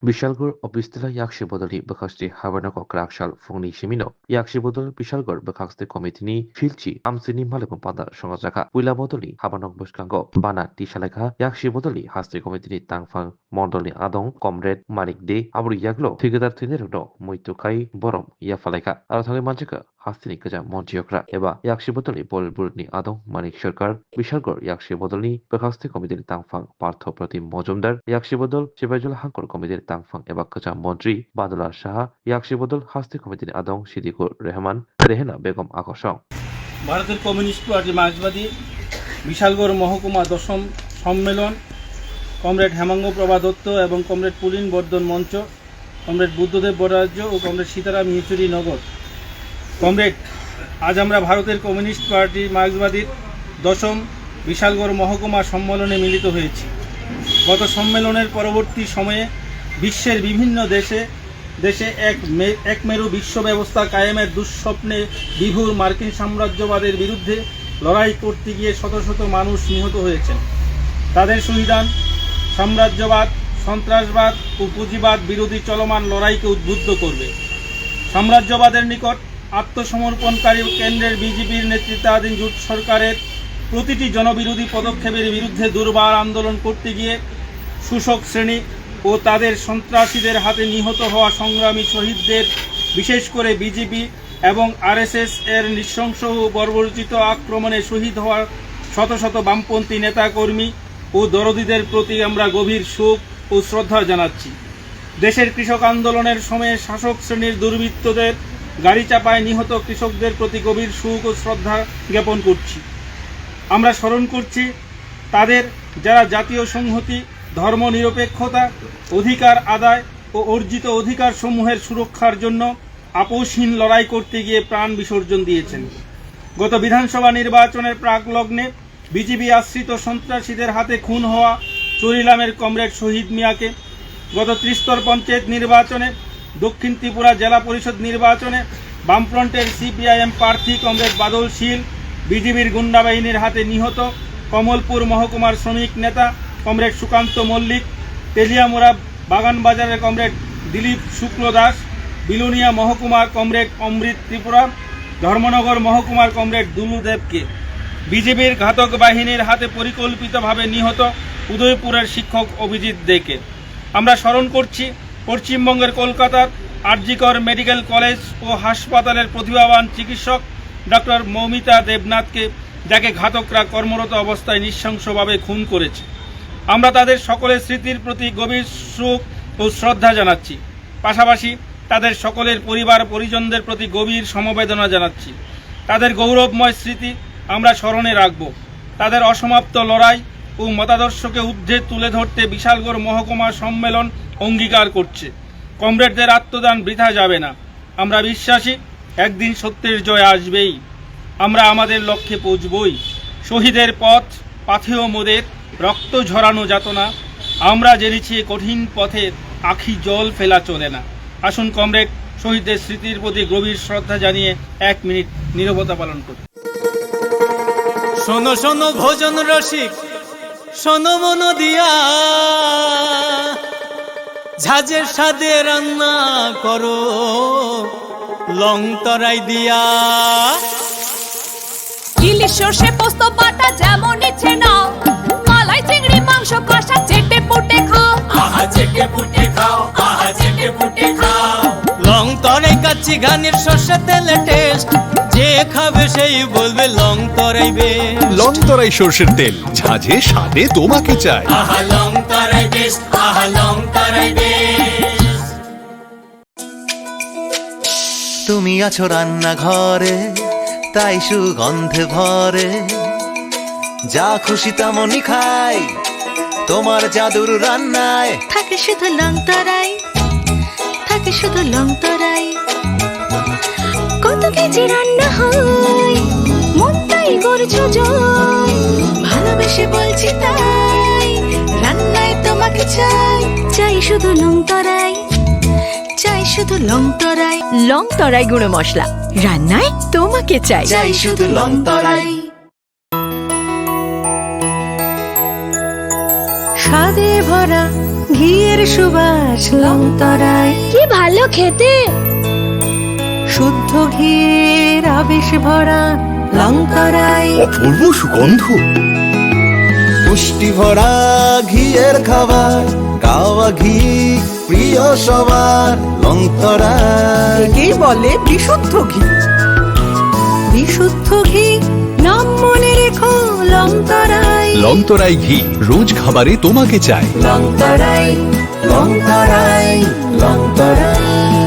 Bisalgor obistela yakshibodali bakasti habanako krakshal fungni shimino yakshibodol bisalgor bakasti komitini filchi amsini malekon pada songajaka puila bodoli habanok buskango bana tisalekha yakshibodoli hasti komitini tangfang mondoli adong comrade manik de abri yaglo ঠিকাদার তিনেরনো মৈতুকাই বরম ইয়াফালেখা আরো থাকি মানচিকা হাস্তিনি কাজা মঞ্চিয়করা এবা ইয়াকশি বদলি বলবুরনি আদং মানিক সরকার বিশালগড় ইয়াকশি বদলনি বেখাস্তি কমিটির তাংফাং পার্থ প্রতিম মজুমদার ইয়াকশি বদল সিবাইজুল হাঙ্কর কমিটির তাংফাং এবা কাজা মন্ত্রী বাদুলা সাহা ইয়াকশি বদল হাস্তি কমিটির আদং সিদ্দিকুর রহমান রেহেনা বেগম আকর্ষণ ভারতের কমিউনিস্ট পার্টি মার্ক্সবাদী বিশালগড় মহকুমা দশম সম্মেলন কমরেড হেমাঙ্গ প্রভা দত্ত এবং কমরেড পুলিন বর্ধন মঞ্চ কমরেড বুদ্ধদেব বড়রাজ্য ও কমরেড সীতারাম ইয়েচুরি নগর। কমরেড, আজ আমরা ভারতের কমিউনিস্ট পার্টি মার্ক্সবাদীর দশম বিশালগড় মহকুমা সম্মেলনে মিলিত হয়েছি। গত সম্মেলনের পরবর্তী সময়ে বিশ্বের বিভিন্ন দেশে এক মেরু বিশ্ব ব্যবস্থা কায়েমের দুঃস্বপ্নে বিভুর মার্কিন সাম্রাজ্যবাদের বিরুদ্ধে লড়াই করতে গিয়ে শত শত মানুষ নিহত হয়েছেন। তাদের শহীদান সাম্রাজ্যবাদ, সন্ত্রাসবাদ ও পুঁজিবাদ বিরোধী চলমান লড়াইকে উদ্বুদ্ধ করবে। সাম্রাজ্যবাদের নিকট আত্মসমর্পণকারী কেন্দ্রের বিজেপির নেতৃত্বাধীন জোট সরকারের প্রতিটি জনবিরোধী পদক্ষেপের বিরুদ্ধে দুর্বার আন্দোলন করতে গিয়ে শোষক শ্রেণী ও তাদের সন্ত্রাসীদের হাতে নিহত হওয়া সংগ্রামী শহীদদের, বিশেষ করে বিজেপি এবং আরএসএস এর নৃশংস ও বর্বরোচিত আক্রমণে শহীদ হওয়া শত শত বামপন্থী নেতাকর্মী ও দরদীদের প্রতি আমরা গভীর শোক ও শ্রদ্ধা জানাচ্ছি। দেশের কৃষক আন্দোলনের সময়ে শাসক শ্রেণীর দুর্বৃত্তদের গাড়ি চাপায় নিহত কৃষকদের প্রতি গভীর শোক ও শ্রদ্ধা জ্ঞাপন করছি। আমরা স্মরণ করছি তাদের যারা জাতীয় সংহতি, ধর্মনিরপেক্ষতা, অধিকার আদায় ও অর্জিত অধিকারসমূহের সুরক্ষার জন্য আপোষহীন লড়াই করতে গিয়ে প্রাণ বিসর্জন দিয়েছেন। গত বিধানসভা নির্বাচনের প্রাকলগ্নে বিজেপি আশ্রিত সন্ত্রাসীদের হাতে খুন হওয়া চরিলামের কমরেড শহীদ মিয়াকে, গত ত্রিস্তর পঞ্চায়েত নির্বাচনে, দক্ষিণ ত্রিপুরা জেলা পরিষদ নির্বাচনে বামফ্রন্টের সিপিআইএম প্রার্থী কমরেড বাদল শীল বিজেপির গুন্ডা বাহিনীর হাতে নিহত কমলপুর মহকুমার শ্রমিক নেতা কমরেড সুকান্ত মল্লিক, তেলিয়ামুড়া বাগানবাজারের কমরেড দিলীপ শুক্ল দাস, বিলুনিয়া মহকুমার কমরেড অমৃত ত্রিপুরা, ধর্মনগর মহকুমার কমরেড দুলু দেবকে, বিজেপির ঘাতক বাহিনীর হাতে পরিকল্পিতভাবে নিহত উদয়পুরের শিক্ষক অভিজিৎ দেকে। আমরা স্মরণ করছি পশ্চিমবঙ্গের কলকাতার আরজিকর মেডিকেল কলেজ ও হাসপাতালের প্রতিভাবান চিকিৎসক ডক্টর মৌমিতা দেবনাথকে, যাকে ঘাতকরা কর্মরত অবস্থায় নৃশংসভাবে খুন করেছে। আমরা তাদের সকলের স্মৃতির প্রতি গভীর শোক ও শ্রদ্ধা জানাচ্ছি। পাশাপাশি তাদের সকলের পরিবার পরিজনদের প্রতি গভীর সমবেদনা জানাচ্ছি। তাদের গৌরবময় স্মৃতি আমরা স্মরণে রাখব। তাদের অসমাপ্ত লড়াই ও মতাদর্শকে ঊর্ধ্বে তুলে ধরতে বিশালগড় মহকুমা সম্মেলন অঙ্গীকার করছে। কমরেডদের আত্মদান বৃথা যাবে না। আমরা বিশ্বাসী একদিন সত্যের জয় আসবেই। আমরা আমাদের লক্ষ্যে পৌঁছবই। শহীদের পথ পাথেয় মোদের রক্ত ঝরানো যাতনা, আমরা জেনেছি কঠিন পথে আখি জল ফেলা চলে না। আসুন কমরেড শহীদদের স্মৃতির প্রতি গভীর শ্রদ্ধা জানিয়ে 1 মিনিট নীরবতা পালন করি। শোনো শোনো ভোজন রসিক, শোনো মন দিয়া, ঝাঁঝের স্বাদে রান্না করো লং তরাই দিয়া। ইলিশ সর্ষে পোস্ত বাটা যেমন ইচ্ছে নাও, মালাই চিংড়ি মাংস কষা চেটে পুটে খাও, আহা চেটে পুটে খাও, আহা চেটে পুটে খাও। লং তরাই কাচ্চি ঘানির সর্ষে তেলে টেস্ট, যে খাবে সেই বলবে লং তরাই বেশ। লং তরাই সর্ষের তেল, ঝাঁঝে স্বাদে তোমাকে চাই। আহা লং তরাই বেশ, আহা লং তরাই বেশ। তুমি আছো রান্নাঘরে, তাই সুগন্ধে ভরে, যা খুশি তেমনই খাই তোমার জাদুর রান্নায়। থাকে শুধু লং তরাই, থাকে শুধু লং তরাই। কত কেজি রান্না হয়, মন তাই করছো জয়, ভালোবেসে বলছি তাই, রান্নায় তোমাকে চাই, চাই শুধু লং তরাই, চাই শুধু লং তরাই। লং তরাই গুঁড়ো মশলা, রান্নায় তোমাকে চাই, চাই শুধু লং তরাই। স্বাদে ভরা ঘিয়ের সুবাস লংতরাই, কি ভালো খেতে। শুদ্ধ ঘিয়ের আবেশ ভরা লংতরাই, অপূর্ব সুগন্ধ। পুষ্টি ভরা ঘিয়ের খাবার, গাওয়া ঘি প্রিয় সবার, লংতরাই। একেই বলে বিশুদ্ধ ঘি। বিশুদ্ধ ঘি নাম মনে রেখো লংতরাই। লংতরাই ঘি রোজ খাবারে তোমাকে চাই। লংতরাই, লংতরাই, লংতরাই।